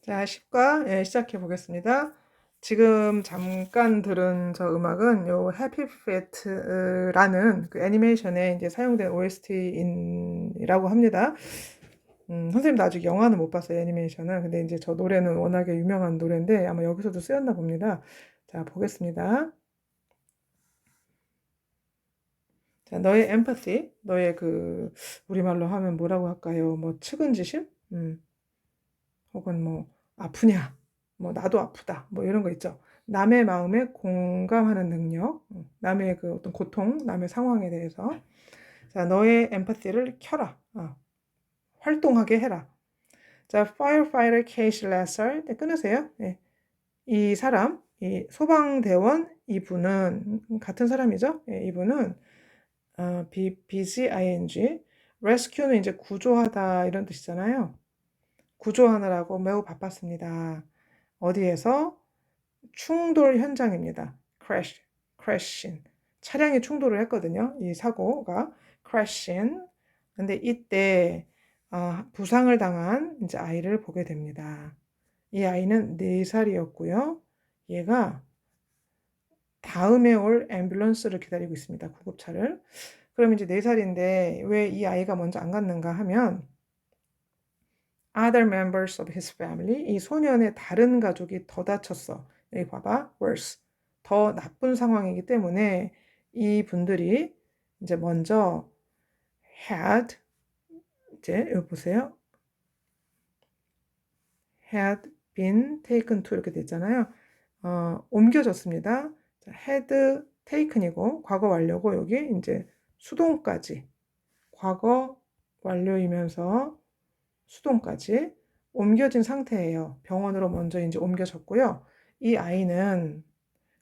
자, 10과 시작해 보겠습니다. 지금 잠깐 들은 저 음악은 요 해피 피트라는 그 애니메이션에 이제 사용된 OST이라고 합니다. 선생님도 아직 영화는 못 봤어요, 애니메이션은. 근데 이제 저 노래는 워낙에 유명한 노래인데 아마 여기서도 쓰였나 봅니다. 자, 보겠습니다. 자, 너의 엠파시, 너의 그 우리말로 하면 뭐라고 할까요? 뭐 측은지심? 혹은 뭐 아프냐, 뭐 나도 아프다, 뭐 이런 거 있죠. 남의 마음에 공감하는 능력, 남의 그 어떤 고통, 남의 상황에 대해서. 자, 너의 엠파티를 켜라, 활동하게 해라. 자, firefighter Case Lesser, 네, 끊으세요. 네. 이 사람, 이 소방대원 이분은 같은 사람이죠. 예, 이분은 BZING, rescue는 이제 구조하다 이런 뜻이잖아요. 구조하느라고 매우 바빴습니다. 어디에서? 충돌 현장입니다. crashing. 차량이 충돌을 했거든요. 이 사고가 crashing. 근데 이때 부상을 당한 이제 아이를 보게 됩니다. 이 아이는 4살이었고요. 얘가 다음에 올 앰뷸런스를 기다리고 있습니다. 구급차를. 그럼 이제 4살인데 왜 이 아이가 먼저 안 갔는가 하면 other members of his family, 이 소년의 다른 가족이 더 다쳤어. 여기 봐봐, worse. 더 나쁜 상황이기 때문에 이 분들이 이제 먼저 had, 이제 여기 보세요. had been taken to 이렇게 됐잖아요. 옮겨졌습니다. had taken이고 과거 완료고 여기 이제 수동까지 과거 완료이면서 수동까지 옮겨진 상태예요. 병원으로 먼저 이제 옮겨졌고요. 이 아이는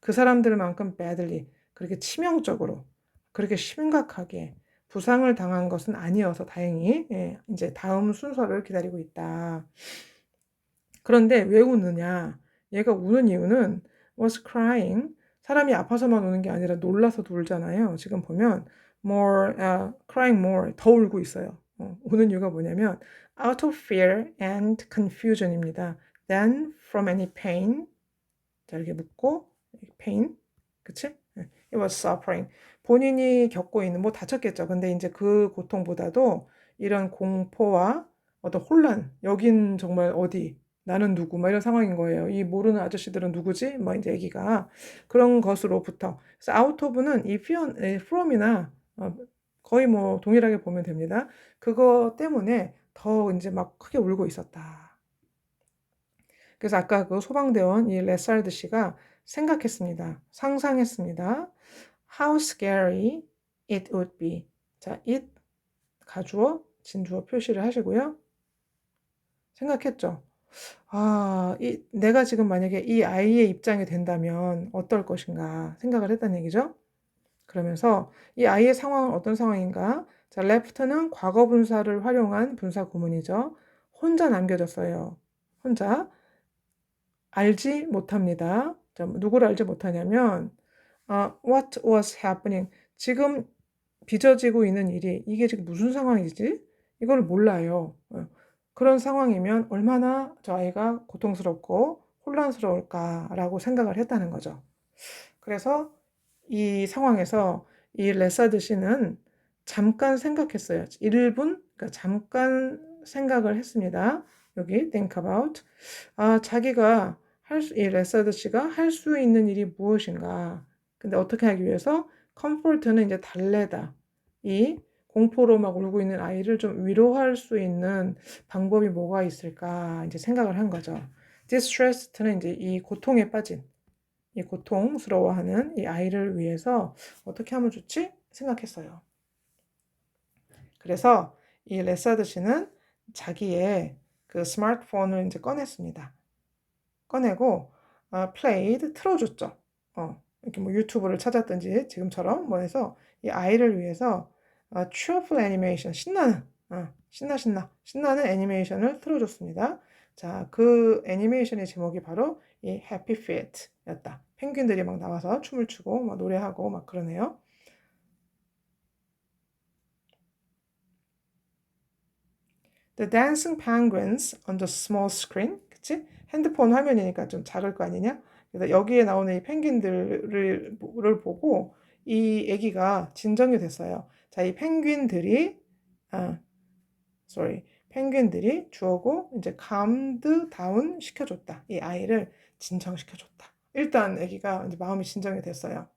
그 사람들만큼 badly, 그렇게 치명적으로, 그렇게 심각하게 부상을 당한 것은 아니어서 다행히 이제 다음 순서를 기다리고 있다. 그런데 왜 우느냐? 얘가 우는 이유는 was crying. 사람이 아파서만 우는 게 아니라 놀라서도 울잖아요. 지금 보면 more, crying more, 더 울고 있어요. 우는 이유가 뭐냐면 out of fear and confusion입니다. Then from any pain. 자, 이렇게 묶고 pain, 그치? It was suffering. 본인이 겪고 있는 뭐 다쳤겠죠. 근데 이제 그 고통보다도 이런 공포와 어떤 혼란, 여긴 정말 어디, 나는 누구, 막 이런 상황인 거예요. 이 모르는 아저씨들은 누구지? 뭐 이제 얘기가 그런 것으로부터. 그래서 out of는 이 from이나 거의 뭐 동일하게 보면 됩니다. 그거 때문에 더 이제 막 크게 울고 있었다. 그래서 아까 그 소방대원 이 레살드 씨가 생각했습니다. 상상했습니다. How scary it would be. 자, it 가주어, 진주어 표시를 하시고요. 생각했죠. 내가 지금 만약에 이 아이의 입장이 된다면 어떨 것인가 생각을 했다는 얘기죠. 그러면서 이 아이의 상황은 어떤 상황인가? 자, left는 과거 분사를 활용한 분사 구문이죠. 혼자 남겨졌어요. 혼자. 알지 못합니다. 누구를 알지 못하냐면 what was happening? 지금 빚어지고 있는 일이 이게 지금 무슨 상황이지? 이걸 몰라요. 그런 상황이면 얼마나 저 아이가 고통스럽고 혼란스러울까라고 생각을 했다는 거죠. 그래서 이 상황에서 이 레사드 씨는 잠깐 생각했어요. 1분, 그러니까 잠깐 생각을 했습니다. 여기 think about. 자기가 이 레사드 씨가 할 수 있는 일이 무엇인가. 근데 어떻게 하기 위해서 comfort는 이제 달래다. 이 공포로 막 울고 있는 아이를 좀 위로할 수 있는 방법이 뭐가 있을까 이제 생각을 한 거죠. distressed는 이제 이 고통에 빠진, 이 고통스러워하는 이 아이를 위해서 어떻게 하면 좋지? 생각했어요. 그래서 이 레사드 씨는 자기의 그 스마트폰을 이제 꺼냈습니다. 꺼내고 played 틀어줬죠. 이렇게 뭐 유튜브를 찾았든지 지금처럼 뭐 해서 이 아이를 위해서 cheerful animation, 신나는 애니메이션을 틀어줬습니다. 자, 그 애니메이션의 제목이 바로 이 Happy Feet였다. 펭귄들이 막 나와서 춤을 추고 막 노래하고 막 그러네요. The dancing penguins on the small screen. 그치? 핸드폰 화면이니까 좀 작을 거 아니냐? 그래서 여기에 나오는 이 펭귄들을 보고 이 아기가 진정이 됐어요. 자, 이 펭귄들이 아, sorry. 펭귄들이 주어고 이제 calmed down 시켜줬다. 이 아이를 진정시켜줬다. 일단 아기가 이제 마음이 진정이 됐어요.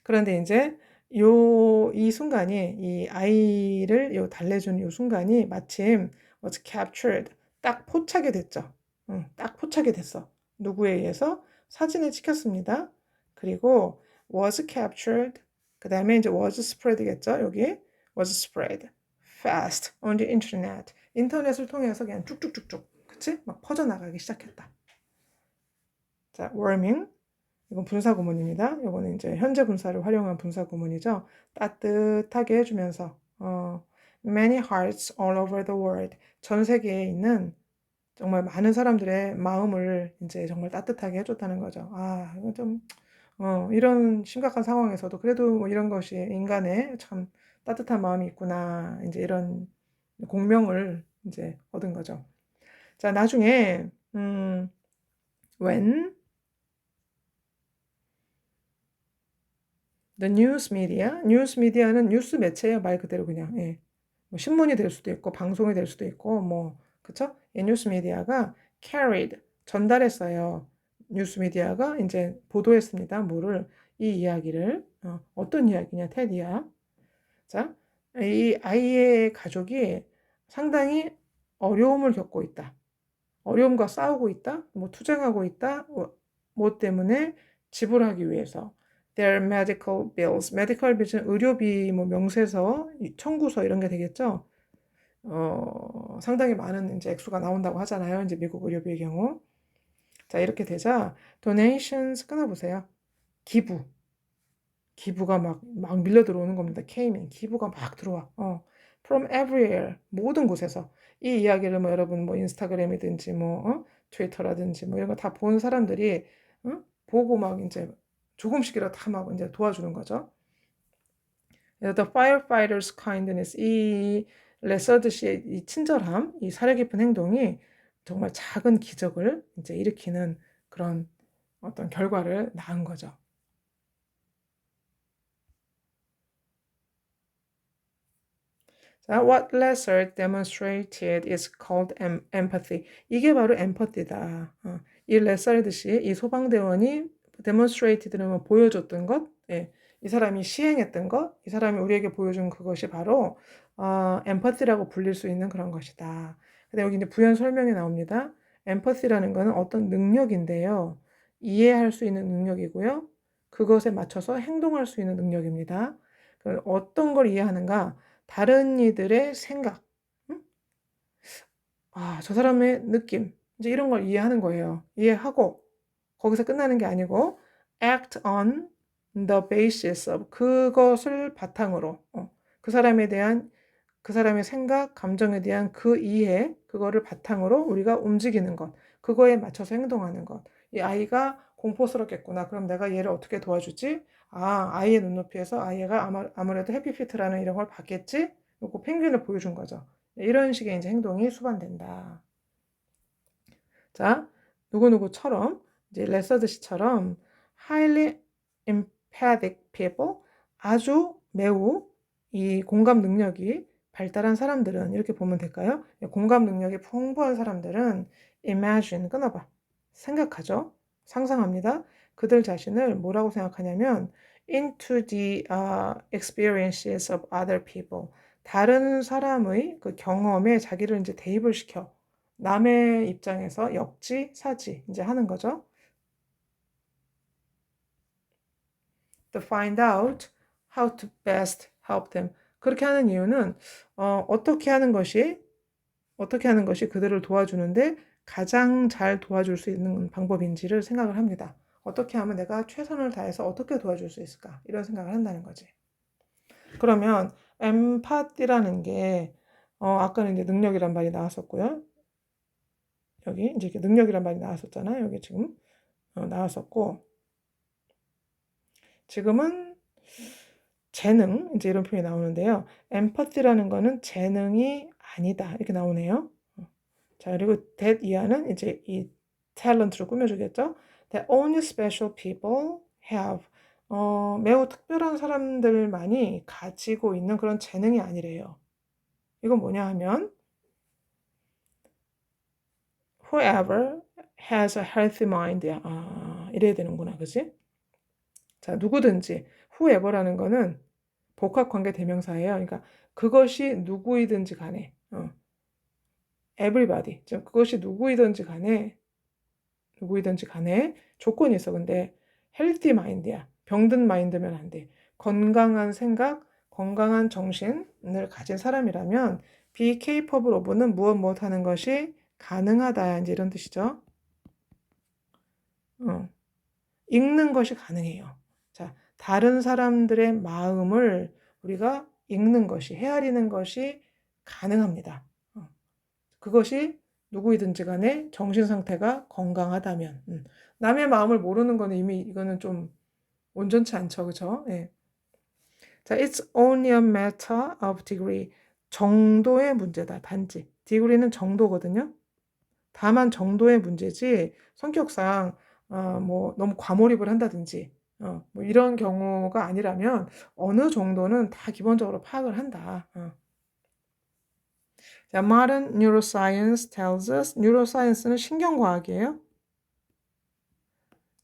그런데 이제 이 순간이 이 아이를 달래준 이 순간이 마침 was captured 딱 포착이 됐죠. 딱 포착이 됐어. 누구에 의해서 사진을 찍혔습니다. 그리고 was captured 그 다음에 이제 was spread겠죠. 여기 was spread fast on the internet 인터넷을 통해서 그냥 쭉쭉쭉쭉 그치? 막 퍼져나가기 시작했다. 자, warming 이건 분사 구문입니다. 이거는 이제 현재 분사를 활용한 분사 구문이죠. 따뜻하게 해주면서 many hearts all over the world 전 세계에 있는 정말 많은 사람들의 마음을 이제 정말 따뜻하게 해줬다는 거죠. 아, 이거 좀 이런 심각한 상황에서도 그래도 뭐 이런 것이 인간의 참 따뜻한 마음이 있구나. 이제 이런 공명을 이제 얻은 거죠. 자, 나중에 when the news media는 뉴스 매체예요. 말 그대로 그냥. 예. 뭐 신문이 될 수도 있고 방송이 될 수도 있고 뭐 그쵸? 예, 뉴스 미디어가 carried 전달했어요. 뉴스 미디어가 이제 보도했습니다. 뭐를 이 이야기를 어떤 이야기냐 테디야. 자, 이 아이의 가족이 상당히 어려움을 겪고 있다. 어려움과 싸우고 있다. 뭐 투쟁하고 있다. 뭐 때문에 지불하기 위해서 their medical bills. medical bills는 의료비, 뭐 명세서, 청구서 이런 게 되겠죠. 상당히 많은 이제 액수가 나온다고 하잖아요. 이제 미국 의료비의 경우. 자, 이렇게 되자 donations 끊어보세요. 기부가 막 밀려 들어오는 겁니다. came 기부가 막 들어와. from everywhere 모든 곳에서 이 이야기를 뭐 여러분 뭐 인스타그램이든지 뭐 트위터라든지 뭐 이런 거 다 본 사람들이 보고 막 이제 조금씩이라도 다 막 이제 도와주는 거죠. The firefighters' kindness 이 레서드 씨의 이 친절함, 이 사려 깊은 행동이 정말 작은 기적을 이제 일으키는 그런 어떤 결과를 낳은 거죠. 자, what Lesser demonstrated is called empathy. 이게 바로 empathy다. 이 레서드 이 소방대원이 demonstrated는 뭐 보여줬던 것, 예. 이 사람이 시행했던 것, 이 사람이 우리에게 보여준 그것이 바로 empathy라고 불릴 수 있는 그런 것이다. 근데 여기 이제 부연 설명이 나옵니다. empathy라는 것은 어떤 능력인데요. 이해할 수 있는 능력이고요. 그것에 맞춰서 행동할 수 있는 능력입니다. 어떤 걸 이해하는가? 다른 이들의 생각, 응? 저 사람의 느낌, 이제 이런 걸 이해하는 거예요. 이해하고 거기서 끝나는 게 아니고 act on the basis of 그것을 바탕으로 그 사람에 대한 그 사람의 생각, 감정에 대한 그 이해, 그거를 바탕으로 우리가 움직이는 것, 그거에 맞춰서 행동하는 것. 이 아이가 공포스럽겠구나. 그럼 내가 얘를 어떻게 도와주지? 아이의 눈높이에서 아이가 아무래도 해피피트라는 이런 걸 봤겠지? 요거 펭귄을 보여준 거죠. 이런 식의 이제 행동이 수반된다. 자, 누구누구처럼, 이제 레서드 씨처럼 highly empathic people, 아주 매우 이 공감 능력이 발달한 사람들은 이렇게 보면 될까요? 공감 능력이 풍부한 사람들은 imagine, 끊어봐. 생각하죠? 상상합니다. 그들 자신을 뭐라고 생각하냐면 into the experiences of other people. 다른 사람의 그 경험에 자기를 이제 대입을 시켜. 남의 입장에서 역지사지 이제 하는 거죠. To find out how to best help them. 그렇게 하는 이유는 어떻게 하는 것이 그들을 도와주는데 가장 잘 도와줄 수 있는 방법인지를 생각을 합니다. 어떻게 하면 내가 최선을 다해서 어떻게 도와줄 수 있을까? 이런 생각을 한다는 거지. 그러면 엠파티라는 게 아까는 이제 능력이란 말이 나왔었고요. 여기 이제 능력이란 말이 나왔었잖아요. 여기 지금 나왔었고 지금은 재능 이제 이런 표현이 나오는데요. 엠퍼티라는 거는 재능이 아니다 이렇게 나오네요. 자, 그리고 that 이하는 이제 이 talent로 꾸며주겠죠. That only special people have. 매우 특별한 사람들만이 가지고 있는 그런 재능이 아니래요. 이건 뭐냐 하면 whoever has a healthy mind. 이래야 되는구나. 그지? 자, 누구든지 whoever라는 거는 복합관계 대명사예요. 그러니까 그것이 누구이든지 간에 everybody. 그것이 누구이든지 간에 조건이 있어. 근데 healthy mind야. 병든 마인드면 안 돼. 건강한 생각, 건강한 정신을 가진 사람이라면 be capable of는 무엇 하는 것이 가능하다. 이제 이런 뜻이죠. 읽는 것이 가능해요. 자, 다른 사람들의 마음을 우리가 읽는 것이, 헤아리는 것이 가능합니다. 그것이 누구이든지 간에 정신 상태가 건강하다면. 남의 마음을 모르는 거는 이미 이거는 좀 온전치 않죠. 그죠? 예. 자, it's only a matter of degree. 정도의 문제다. 단지. degree는 정도거든요. 다만 정도의 문제지 성격상 뭐 너무 과몰입을 한다든지 뭐 이런 경우가 아니라면 어느 정도는 다 기본적으로 파악을 한다. 자, modern neuroscience tells us. neuroscience는 신경과학이에요.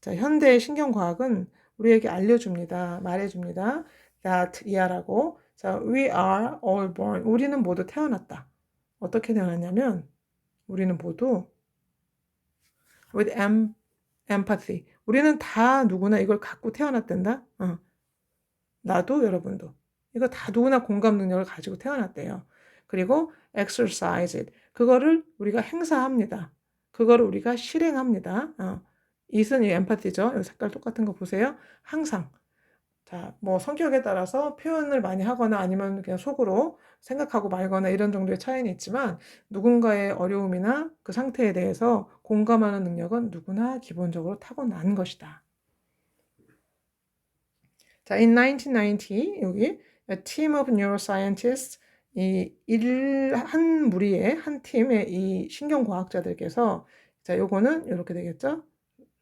자, 현대의 신경과학은 우리에게 알려줍니다. 말해줍니다. that 이하라고. 자, we are all born. 우리는 모두 태어났다. 어떻게 태어났냐면 우리는 모두 with empathy. 우리는 다 누구나 이걸 갖고 태어났단다. 나도 여러분도. 이거 다 누구나 공감 능력을 가지고 태어났대요. 그리고 exercise it. 그거를 우리가 행사합니다. 그거를 우리가 실행합니다. it은 이 empathy죠. 이 색깔 똑같은 거 보세요. 항상. 자, 뭐 성격에 따라서 표현을 많이 하거나 아니면 그냥 속으로 생각하고 말거나 이런 정도의 차이는 있지만 누군가의 어려움이나 그 상태에 대해서 공감하는 능력은 누구나 기본적으로 타고난 것이다. 자, in 1990 여기 a team of neuroscientists 한 무리의 한 팀의 이 신경과학자들께서 자, 요거는 이렇게 되겠죠?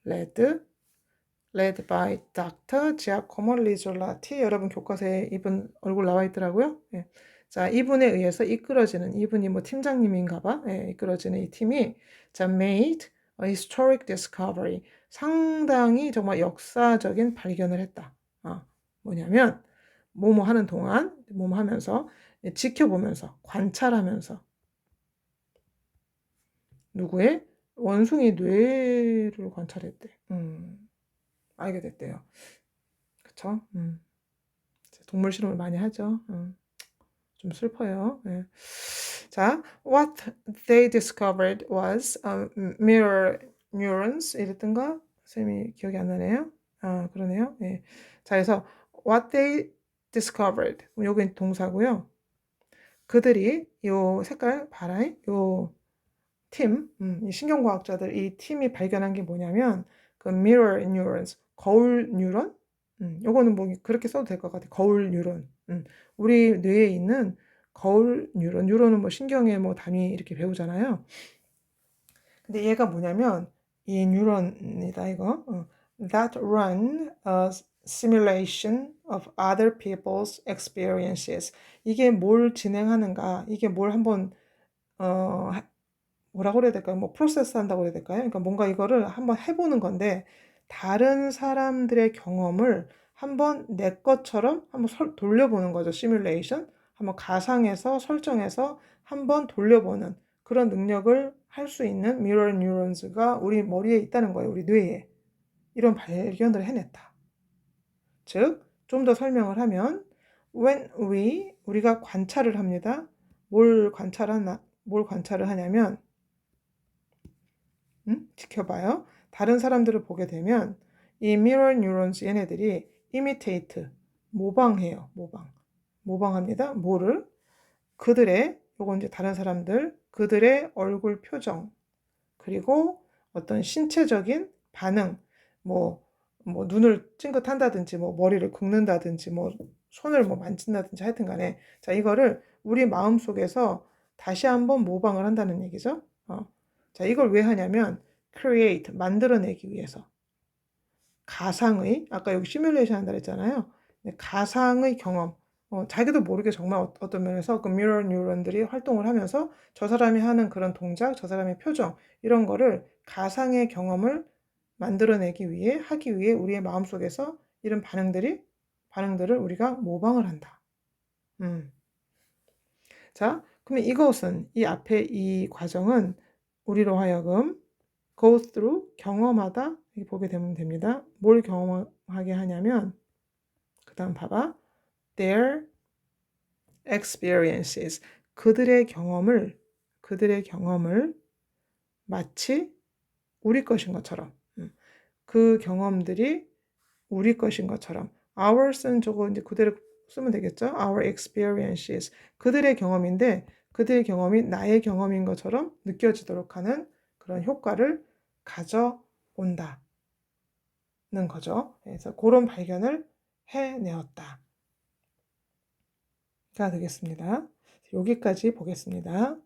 led by Dr. Giacomo Rizzolatti. 여러분 교과서에 이분 얼굴 나와 있더라고요. 예. 자, 이분에 의해서 이끌어지는 이분이 뭐 팀장님인가 봐. 예, 이끌어지는 이 팀이 자, made a historic discovery. 상당히 정말 역사적인 발견을 했다. 뭐냐면 뭐뭐 하는 동안 뭐뭐 하면서 지켜보면서 관찰하면서 누구의 원숭이 뇌를 관찰했대. 알게 됐대요. 그쵸? 동물 실험을 많이 하죠. 좀 슬퍼요. 예. 자, what they discovered was mirror neurons 이랬던가? 쌤이 기억이 안 나네요. 그러네요. 예. 자, 그래서 what they discovered 요게 동사고요. 그들이 요 색깔 봐라. 요 팀, 이 신경과학자들 이 팀이 발견한 게 뭐냐면 그 mirror neurons, 거울 뉴런? 요거는 뭐 그렇게 써도 될 것 같아. 거울 뉴런. 우리 뇌에 있는 거울 뉴런. 뉴런은 뭐 신경의 뭐 단위 이렇게 배우잖아요. 근데 얘가 뭐냐면 이 뉴런이다 이거. That run a simulation of other people's experiences. 이게 뭘 진행하는가? 이게 뭘 한번 뭐라고 그래야 될까요? 뭐 프로세스 한다고 그래야 될까요? 그러니까 뭔가 이거를 한번 해보는 건데 다른 사람들의 경험을 한번 내 것처럼 한번 돌려보는 거죠. 시뮬레이션. 한번 가상해서 설정해서 한번 돌려보는 그런 능력을 할 수 있는 mirror neurons가 우리 머리에 있다는 거예요. 우리 뇌에. 이런 발견을 해냈다. 즉, 좀 더 설명을 하면 when 우리가 관찰을 합니다. 뭘 관찰을 하냐면 지켜봐요. 다른 사람들을 보게 되면 이 mirror neurons 얘네들이 imitate, 모방해요. 모방합니다. 뭐를? 그들의 요건 이제 다른 사람들, 그들의 얼굴 표정, 그리고 어떤 신체적인 반응, 뭐 눈을 찡긋한다든지, 뭐 머리를 긁는다든지, 뭐 손을 뭐 만진다든지 하여튼 간에 자, 이거를 우리 마음속에서 다시 한번 모방을 한다는 얘기죠. 자, 이걸 왜 하냐면 create, 만들어내기 위해서. 가상의, 아까 여기 시뮬레이션 한다 그랬잖아요. 가상의 경험, 자기도 모르게 정말 어떤 면에서 그 미러 뉴런들이 활동을 하면서 저 사람이 하는 그런 동작, 저 사람의 표정, 이런 거를 가상의 경험을 만들어내기 위해, 하기 위해 우리의 마음속에서 이런 반응들을 우리가 모방을 한다. 자, 그러면 이것은, 이 앞에 이 과정은 우리로 하여금 go through, 경험하다, 이렇게 보게 되면 됩니다. 뭘 경험하게 하냐면, 그 다음 봐봐. their experiences. 그들의 경험을 마치 우리 것인 것처럼, 그 경험들이 우리 것인 것처럼. ours는 저거 이제 그대로 쓰면 되겠죠? our experiences. 그들의 경험인데, 그들의 경험이 나의 경험인 것처럼 느껴지도록 하는 그런 효과를 가져온다는 거죠. 그래서 그런 발견을 해내었다. 가 되겠습니다. 여기까지 보겠습니다.